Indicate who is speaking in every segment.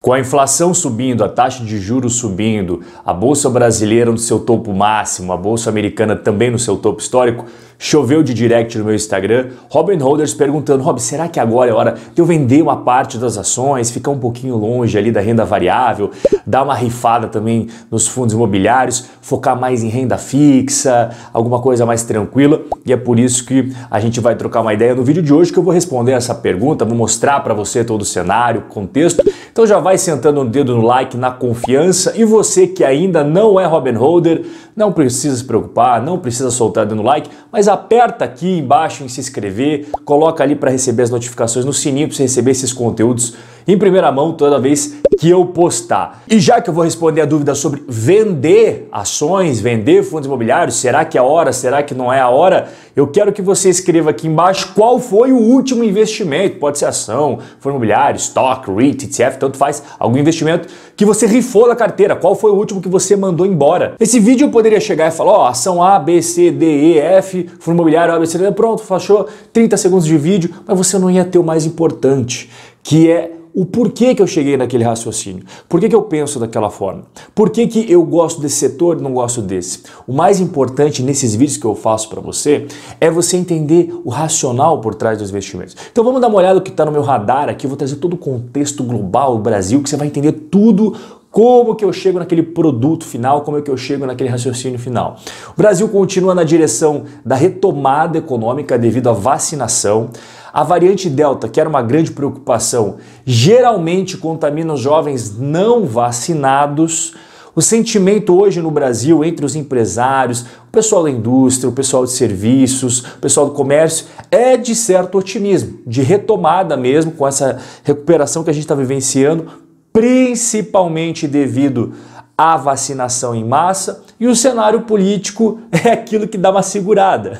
Speaker 1: Com a inflação subindo, a taxa de juros subindo, a bolsa brasileira no seu topo máximo, a bolsa americana também no seu topo histórico, choveu de direct no meu Instagram, Robin Holders perguntando: Rob, será que agora é hora de eu vender uma parte das ações, ficar um pouquinho longe ali da renda variável, dar uma rifada também nos fundos imobiliários, focar mais em renda fixa, alguma coisa mais tranquila? E é por isso que a gente vai trocar uma ideia no vídeo de hoje, que eu vou responder essa pergunta, vou mostrar para você todo o cenário, contexto. Então já vai sentando o dedo no like, na confiança, e você que ainda não é Robin Holder, não precisa se preocupar, não precisa soltar o dedo no like, mas aperta aqui embaixo em se inscrever, coloca ali para receber as notificações no sininho para você receber esses conteúdos em primeira mão toda vez que eu postar. E já que eu vou responder a dúvida sobre vender ações, vender fundos imobiliários, será que é a hora, será que não é a hora? Eu quero que você escreva aqui embaixo qual foi o último investimento, pode ser ação, fundo imobiliário, stock, REIT, ETF, tanto faz, algum investimento que você rifou da carteira, qual foi o último que você mandou embora. Nesse vídeo eu poderia chegar e falar, ó, ação A, B, C, D, E, F, fundo imobiliário A, B, C, D, pronto, fechou, 30 segundos de vídeo, mas você não ia ter o mais importante, que é o porquê que eu cheguei naquele raciocínio. Por que eu penso daquela forma? Por que eu gosto desse setor e não gosto desse? O mais importante nesses vídeos que eu faço para você é você entender o racional por trás dos investimentos. Então vamos dar uma olhada no que está no meu radar aqui. Eu vou trazer todo o contexto global do Brasil, que você vai entender tudo. Como que eu chego naquele produto final, como é que eu chego naquele raciocínio final. O Brasil continua na direção da retomada econômica devido à vacinação. A variante Delta, que era uma grande preocupação, geralmente contamina os jovens não vacinados. O sentimento hoje no Brasil entre os empresários, o pessoal da indústria, o pessoal de serviços, o pessoal do comércio, é de certo otimismo, de retomada mesmo com essa recuperação que a gente está vivenciando, principalmente devido à vacinação em massa, e o cenário político é aquilo que dá uma segurada.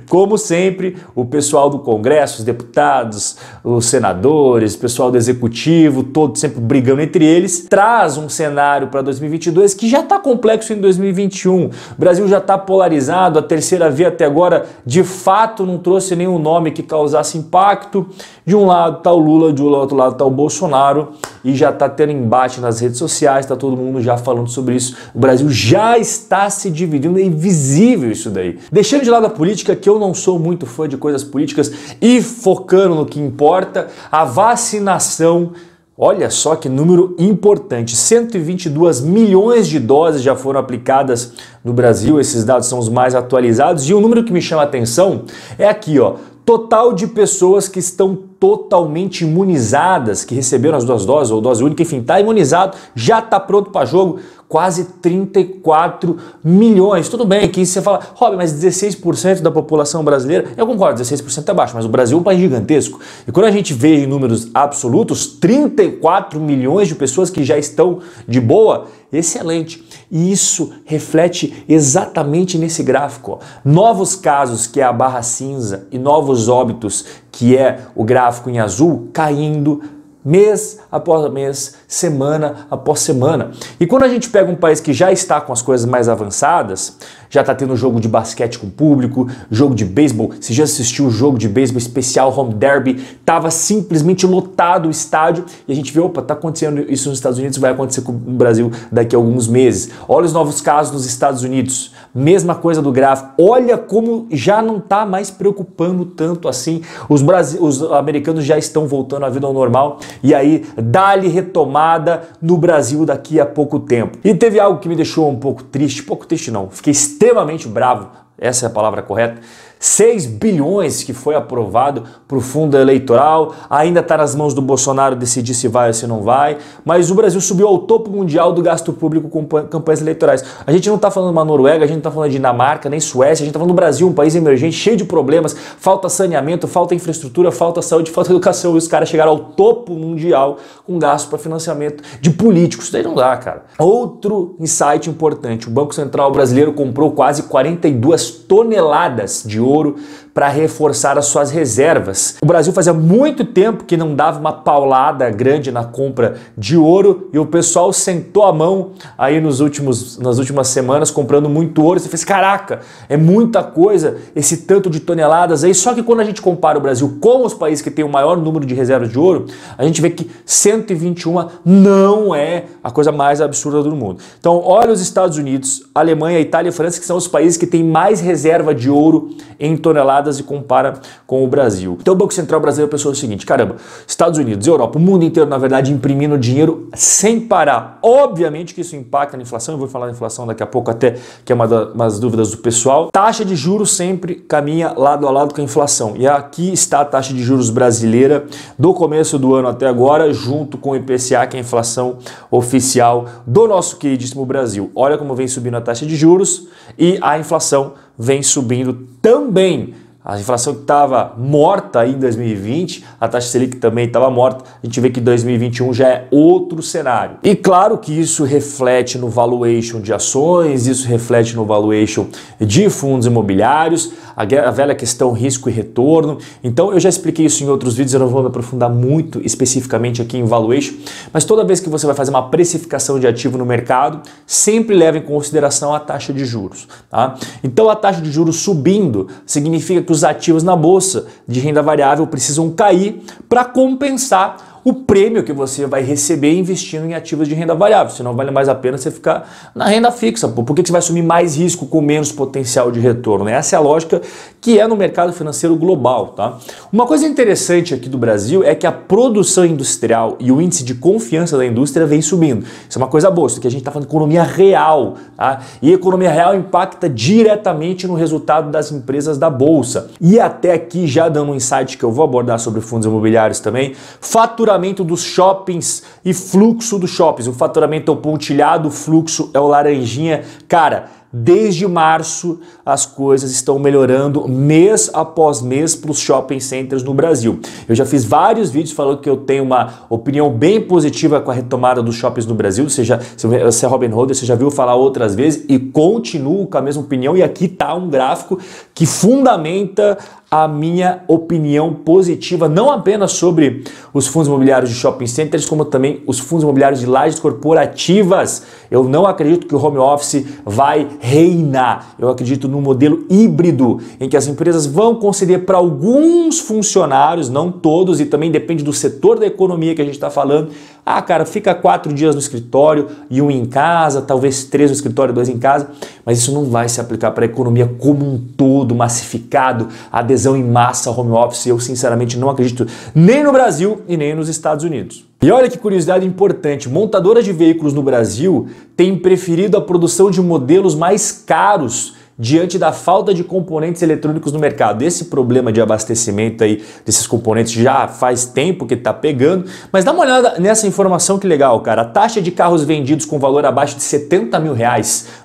Speaker 1: Como sempre, o pessoal do Congresso, os deputados, os senadores, o pessoal do Executivo, todos sempre brigando entre eles, traz um cenário para 2022 que já está complexo em 2021. O Brasil já está polarizado, a terceira via até agora de fato não trouxe nenhum nome que causasse impacto. De um lado está o Lula, do outro lado está o Bolsonaro, e já está tendo embate nas redes sociais, está todo mundo já falando sobre isso. O Brasil já está se dividindo, é invisível isso daí. Deixando de lado a política, que eu não sou muito fã de coisas políticas, e focando no que importa, a vacinação. Olha só que número importante, 122 milhões de doses já foram aplicadas no Brasil, esses dados são os mais atualizados, e o número que me chama a atenção é aqui, ó, total de pessoas que estão totalmente imunizadas, que receberam as duas doses ou dose única, enfim, está imunizado, já está pronto para jogo, quase 34 milhões. Tudo bem, que você fala, Rob, mas 16% da população brasileira, eu concordo, 16% é baixo, mas o Brasil é um país gigantesco. E quando a gente vê em números absolutos, 34 milhões de pessoas que já estão de boa, excelente. E isso reflete exatamente nesse gráfico, ó. Novos casos, que é a barra cinza, e novos óbitos, que é o gráfico em azul, caindo mês após mês, semana após semana. E quando a gente pega um país que já está com as coisas mais avançadas, já está tendo jogo de basquete com público, jogo de beisebol, você já assistiu o jogo de beisebol especial Home Derby, estava simplesmente lotado o estádio, e a gente vê, opa, está acontecendo isso nos Estados Unidos, vai acontecer com o Brasil daqui a alguns meses. Olha os novos casos nos Estados Unidos, mesma coisa do gráfico, olha como já não está mais preocupando tanto assim, os americanos já estão voltando à vida ao normal, e aí dá-lhe retomada no Brasil daqui a pouco tempo. E teve algo que me deixou um pouco triste não, fiquei extremamente bravo, essa é a palavra correta. 6 bilhões que foi aprovado para o fundo eleitoral, ainda está nas mãos do Bolsonaro decidir se vai ou se não vai, mas o Brasil subiu ao topo mundial do gasto público com campanhas eleitorais. A gente não está falando de uma Noruega, a gente não está falando de Dinamarca, nem Suécia, a gente está falando do Brasil, um país emergente, cheio de problemas, falta saneamento, falta infraestrutura, falta saúde, falta educação, e os caras chegaram ao topo mundial com gasto para financiamento de políticos. Isso daí não dá, cara. Outro insight importante, o Banco Central brasileiro comprou quase 42 toneladas de ouro ouro para reforçar as suas reservas. O Brasil fazia muito tempo que não dava uma paulada grande na compra de ouro e o pessoal sentou a mão aí nas últimas semanas comprando muito ouro. Você fez, caraca, é muita coisa, esse tanto de toneladas aí. Só que quando a gente compara o Brasil com os países que têm o maior número de reservas de ouro, a gente vê que 121 não é a coisa mais absurda do mundo. Então, olha os Estados Unidos, Alemanha, Itália e França, que são os países que têm mais reserva de ouro em toneladas e compara com o Brasil. Então o Banco Central brasileiro pensou o seguinte, caramba, Estados Unidos, Europa, o mundo inteiro, na verdade, imprimindo dinheiro sem parar. Obviamente que isso impacta na inflação, eu vou falar da inflação daqui a pouco até, que é uma das dúvidas do pessoal. Taxa de juros sempre caminha lado a lado com a inflação. E aqui está a taxa de juros brasileira do começo do ano até agora, junto com o IPCA, que é a inflação oficial do nosso queridíssimo Brasil. Olha como vem subindo a taxa de juros e a inflação vem subindo também. A inflação que estava morta aí em 2020, a taxa Selic também estava morta, a gente vê que 2021 já é outro cenário. E claro que isso reflete no valuation de ações, isso reflete no valuation de fundos imobiliários, a velha questão risco e retorno. Então eu já expliquei isso em outros vídeos, eu não vou me aprofundar muito especificamente aqui em valuation, mas toda vez que você vai fazer uma precificação de ativo no mercado, sempre leva em consideração a taxa de juros. Tá? Então a taxa de juros subindo significa que os ativos na bolsa de renda variável precisam cair para compensar o prêmio que você vai receber investindo em ativos de renda variável. Senão vale mais a pena você ficar na renda fixa. Por que você vai assumir mais risco com menos potencial de retorno? Essa é a lógica que é no mercado financeiro global. Tá? Uma coisa interessante aqui do Brasil é que a produção industrial e o índice de confiança da indústria vem subindo. Isso é uma coisa boa, isso aqui a gente está falando de economia real. Tá? E a economia real impacta diretamente no resultado das empresas da Bolsa. E até aqui, já dando um insight que eu vou abordar sobre fundos imobiliários também, faturamento dos shoppings e fluxo dos shoppings. O faturamento é o pontilhado, o fluxo é o laranjinha. Cara, desde março as coisas estão melhorando mês após mês para os shopping centers no Brasil. Eu já fiz vários vídeos falando que eu tenho uma opinião bem positiva com a retomada dos shoppings no Brasil. Se você é Robin Holder, você já viu falar outras vezes e continuo com a mesma opinião. E aqui está um gráfico que fundamenta a minha opinião positiva, não apenas sobre os fundos imobiliários de shopping centers, como também os fundos imobiliários de lajes corporativas. Eu não acredito que o home office vai reinar. Eu acredito num modelo híbrido, em que as empresas vão conceder para alguns funcionários, não todos, e também depende do setor da economia que a gente está falando. Ah, cara, fica 4 dias no escritório e 1 em casa, talvez 3 no escritório e 2 em casa, mas isso não vai se aplicar para a economia como um todo, massificado, adesão em massa ao home office. Eu sinceramente não acredito nem no Brasil e nem nos Estados Unidos. E olha que curiosidade importante, montadoras de veículos no Brasil têm preferido a produção de modelos mais caros diante da falta de componentes eletrônicos no mercado. Esse problema de abastecimento aí desses componentes já faz tempo que está pegando, mas dá uma olhada nessa informação, que legal, cara. A taxa de carros vendidos com valor abaixo de R$70 mil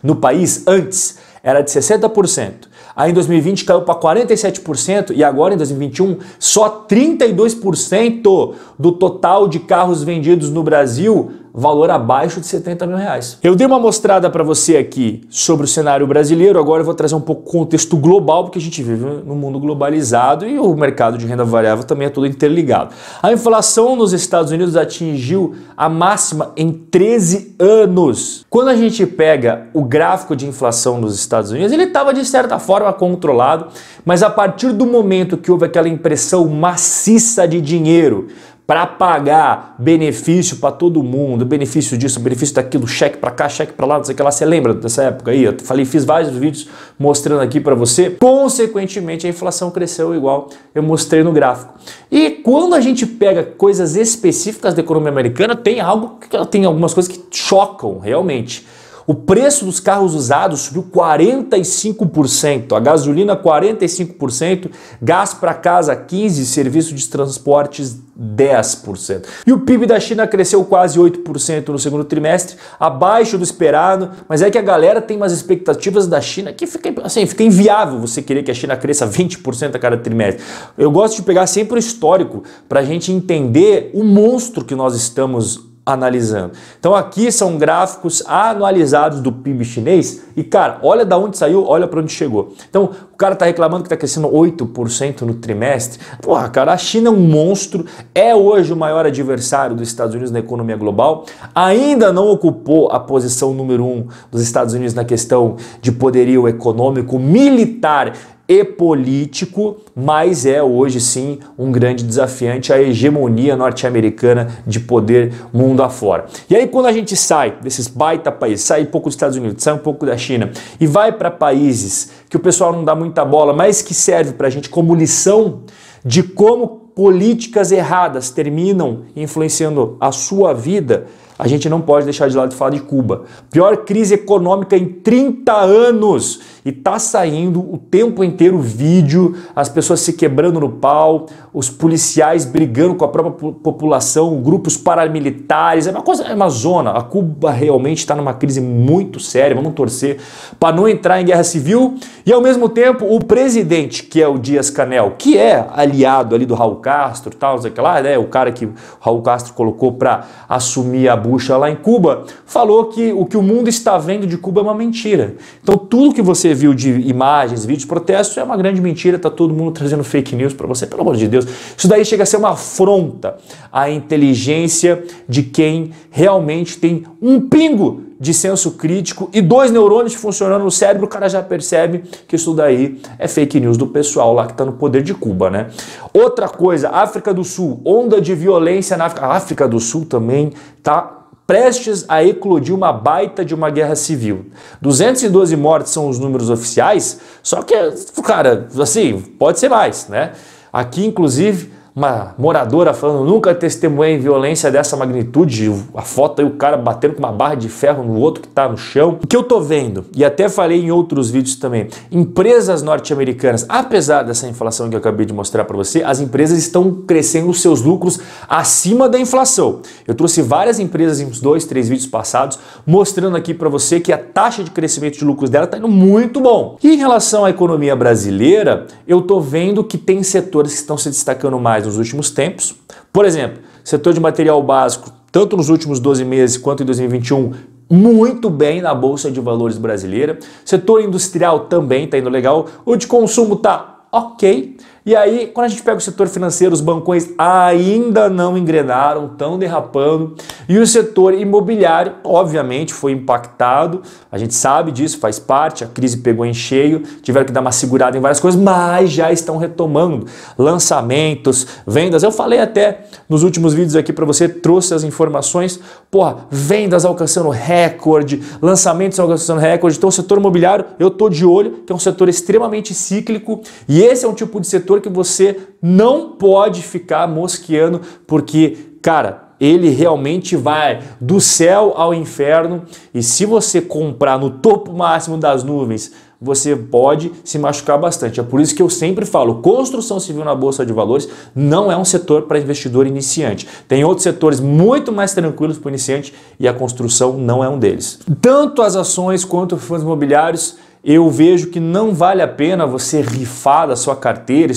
Speaker 1: no país antes era de 60%. Aí em 2020 caiu para 47% e agora em 2021 só 32% do total de carros vendidos no Brasil valor abaixo de R$70 mil. Eu dei uma mostrada para você aqui sobre o cenário brasileiro, agora eu vou trazer um pouco o contexto global, porque a gente vive num mundo globalizado e o mercado de renda variável também é todo interligado. A inflação nos Estados Unidos atingiu a máxima em 13 anos. Quando a gente pega o gráfico de inflação nos Estados Unidos, ele estava de certa forma controlado, mas a partir do momento que houve aquela impressão maciça de dinheiro para pagar benefício para todo mundo, benefício disso, benefício daquilo, cheque para cá, cheque para lá, não sei o que lá. Você lembra dessa época aí? Eu falei, fiz vários vídeos mostrando aqui para você. Consequentemente, a inflação cresceu igual eu mostrei no gráfico. E quando a gente pega coisas específicas da economia americana, tem algumas coisas que chocam realmente. O preço dos carros usados subiu 45%, a gasolina 45%, gás para casa 15%, serviço de transportes 10%. E o PIB da China cresceu quase 8% no segundo trimestre, abaixo do esperado, mas é que a galera tem umas expectativas da China que fica inviável você querer que a China cresça 20% a cada trimestre. Eu gosto de pegar sempre o histórico para a gente entender o monstro que nós estamos analisando. Então aqui são gráficos anualizados do PIB chinês e, cara, olha da onde saiu, olha para onde chegou. Então o cara tá reclamando que está crescendo 8% no trimestre. Porra, cara, a China é um monstro, é hoje o maior adversário dos Estados Unidos na economia global, ainda não ocupou a posição número 1 dos Estados Unidos na questão de poderio econômico, militar e político, mas é hoje sim um grande desafiante à hegemonia norte-americana de poder mundo afora. E aí quando a gente sai desses baita países, sai um pouco dos Estados Unidos, sai um pouco da China e vai para países que o pessoal não dá muita bola, mas que serve para a gente como lição de como políticas erradas terminam influenciando a sua vida, a gente não pode deixar de lado de falar de Cuba. Pior crise econômica em 30 anos. E tá saindo o tempo inteiro vídeo, as pessoas se quebrando no pau, os policiais brigando com a própria população, grupos paramilitares, é uma coisa, é uma zona. A Cuba realmente está numa crise muito séria, vamos torcer para não entrar em guerra civil. E ao mesmo tempo, o presidente, que é o Díaz-Canel, que é aliado ali do Raul Castro, tal, sei lá, né, o cara que o Raul Castro colocou para assumir a bucha lá em Cuba, falou que o que o mundo está vendo de Cuba é uma mentira. Então tudo que você viu de imagens, vídeos, protestos é uma grande mentira, tá todo mundo trazendo fake news para você, pelo amor de Deus. Isso daí chega a ser uma afronta à inteligência de quem realmente tem um pingo de senso crítico e 2 neurônios funcionando no cérebro, o cara já percebe que isso daí é fake news do pessoal lá que está no poder de Cuba, né? Outra coisa, África do Sul, onda de violência na África. A África do Sul também tá prestes a eclodir uma baita de uma guerra civil. 212 mortes são os números oficiais, só que, cara, assim, pode ser mais, né? Aqui, inclusive, uma moradora falando, nunca testemunhei violência dessa magnitude, a foto aí o cara batendo com uma barra de ferro no outro que tá no chão. O que eu tô vendo, e até falei em outros vídeos também, empresas norte-americanas, apesar dessa inflação que eu acabei de mostrar para você, as empresas estão crescendo os seus lucros acima da inflação. Eu trouxe várias empresas em uns 2, 3 vídeos passados, mostrando aqui para você que a taxa de crescimento de lucros dela tá indo muito bom. E em relação à economia brasileira, eu tô vendo que tem setores que estão se destacando mais nos últimos tempos. Por exemplo, setor de material básico, tanto nos últimos 12 meses quanto em 2021, muito bem na Bolsa de Valores brasileira. Setor industrial também está indo legal. O de consumo está ok. E aí, quando a gente pega o setor financeiro, os bancões ainda não engrenaram, estão derrapando. E o setor imobiliário, obviamente, foi impactado. A gente sabe disso, faz parte, a crise pegou em cheio, tiveram que dar uma segurada em várias coisas, mas já estão retomando lançamentos, vendas. Eu falei até nos últimos vídeos aqui para você, trouxe as informações. Porra, vendas alcançando recorde, lançamentos alcançando recorde. Então, o setor imobiliário, eu tô de olho, que é um setor extremamente cíclico. E esse é um tipo de setor que você não pode ficar mosqueando, porque, cara, ele realmente vai do céu ao inferno e se você comprar no topo máximo das nuvens, você pode se machucar bastante. É por isso que eu sempre falo, construção civil na Bolsa de Valores não é um setor para investidor iniciante. Tem outros setores muito mais tranquilos para o iniciante e a construção não é um deles. Tanto as ações quanto os fundos imobiliários, eu vejo que não vale a pena você rifar da sua carteira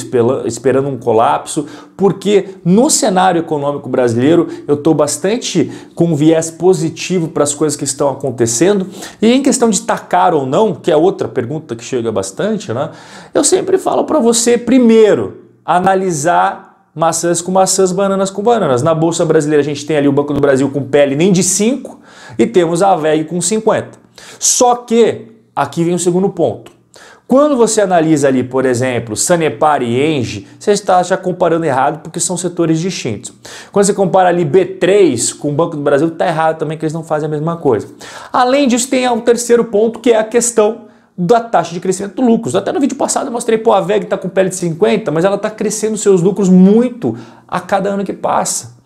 Speaker 1: esperando um colapso, porque no cenário econômico brasileiro eu estou bastante com um viés positivo para as coisas que estão acontecendo. E em questão de estar caro ou não, que é outra pergunta que chega bastante, né? Eu sempre falo para você, primeiro, analisar maçãs com maçãs, bananas com bananas. Na Bolsa Brasileira a gente tem ali o Banco do Brasil com PL nem de 5 e temos a VEG com 50. Só que aqui vem o segundo ponto. Quando você analisa ali, por exemplo, Sanepar e Engie, você está já comparando errado porque são setores distintos. Quando você compara ali B3 com o Banco do Brasil, está errado também que eles não fazem a mesma coisa. Além disso, tem um terceiro ponto que é a questão da taxa de crescimento do lucros. Até no vídeo passado eu mostrei, pô, a VEG está com PL de 50, mas ela está crescendo seus lucros muito a cada ano que passa.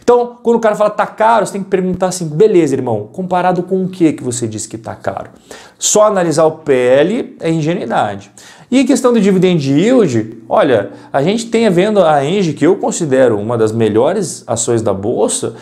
Speaker 1: Então, quando o cara fala tá caro, você tem que perguntar assim, beleza, irmão, comparado com o que você disse que tá caro? Só analisar o PL é ingenuidade. E em questão do dividend yield, olha, a gente tem vendo a Engie, que eu considero uma das melhores ações da Bolsa,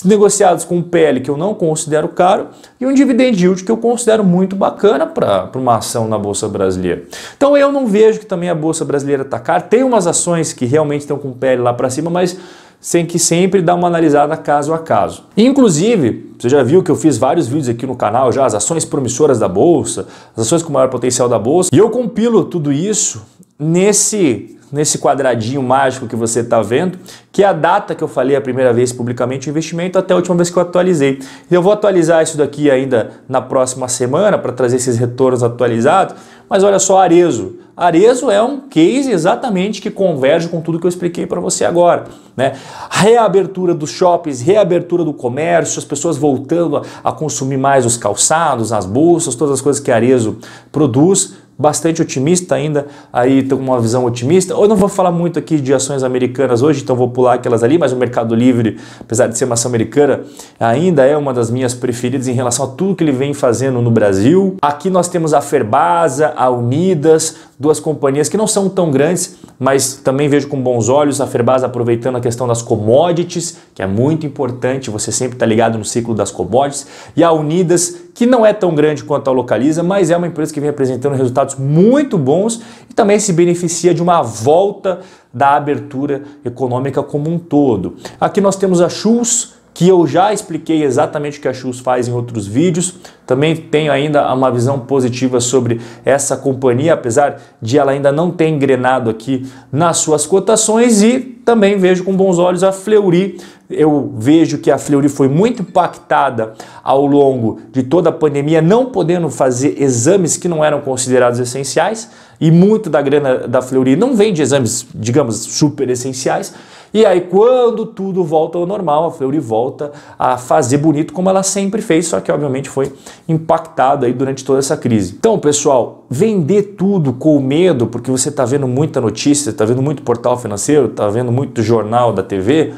Speaker 1: negociados com um PL que eu não considero caro e um dividend yield que eu considero muito bacana para uma ação na Bolsa Brasileira. Então eu não vejo que também a Bolsa Brasileira está cara. Tem umas ações que realmente estão com PL lá para cima, mas sem que sempre dar uma analisada caso a caso. Inclusive, você já viu que eu fiz vários vídeos aqui no canal já, as ações promissoras da Bolsa, as ações com maior potencial da Bolsa, e eu compilo tudo isso nesse quadradinho mágico que você está vendo, que é a data que eu falei a primeira vez publicamente o investimento até a última vez que eu atualizei. E eu vou atualizar isso daqui ainda na próxima semana para trazer esses retornos atualizados, mas olha só, Arezzo. Arezzo é um case exatamente que converge com tudo que eu expliquei para você agora, né? Reabertura dos shoppings, reabertura do comércio, as pessoas voltando a consumir mais os calçados, as bolsas, todas as coisas que a Arezzo produz. Bastante otimista ainda, aí tem uma visão otimista. Eu não vou falar muito aqui de ações americanas hoje, então vou pular aquelas ali, mas o Mercado Livre, apesar de ser uma ação americana, ainda é uma das minhas preferidas em relação a tudo que ele vem fazendo no Brasil. Aqui nós temos a Ferbasa, a Unidas, duas companhias que não são tão grandes, mas também vejo com bons olhos. A Ferbasa aproveitando a questão das commodities, que é muito importante, você sempre está ligado no ciclo das commodities, e a Unidas, que não é tão grande quanto a Localiza, mas é uma empresa que vem apresentando resultados muito bons e também se beneficia de uma volta da abertura econômica como um todo. Aqui nós temos a Schultz, que eu já expliquei exatamente o que a Schultz faz em outros vídeos. Também tenho ainda uma visão positiva sobre essa companhia, apesar de ela ainda não ter engrenado aqui nas suas cotações, e também vejo com bons olhos a Fleury. Eu vejo que a Fleury foi muito impactada ao longo de toda a pandemia, não podendo fazer exames que não eram considerados essenciais, e muito da grana da Fleury não vem de exames, digamos, super essenciais. E aí, quando tudo volta ao normal, a Fleury volta a fazer bonito como ela sempre fez, só que obviamente foi impactado aí durante toda essa crise. Então, pessoal, vender tudo com medo, porque você está vendo muita notícia, está vendo muito portal financeiro, está vendo muito jornal da TV,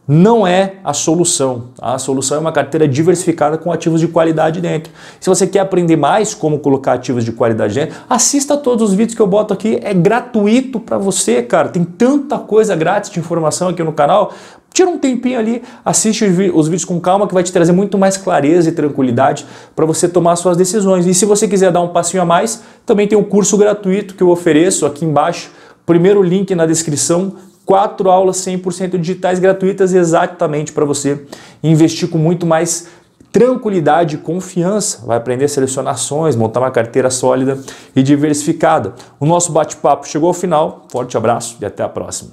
Speaker 1: não é a solução. A solução é uma carteira diversificada com ativos de qualidade dentro. Se você quer aprender mais como colocar ativos de qualidade dentro, assista todos os vídeos que eu boto aqui, é gratuito para você, cara. Tem tanta coisa grátis de informação aqui no canal. Tira um tempinho ali, assiste os vídeos com calma, que vai te trazer muito mais clareza e tranquilidade para você tomar suas decisões. E se você quiser dar um passinho a mais, também tem um curso gratuito que eu ofereço aqui embaixo. Primeiro link na descrição. 4 aulas 100% digitais gratuitas exatamente para você investir com muito mais tranquilidade e confiança. Vai aprender a selecionar ações, montar uma carteira sólida e diversificada. O nosso bate-papo chegou ao final. Forte abraço e até a próxima.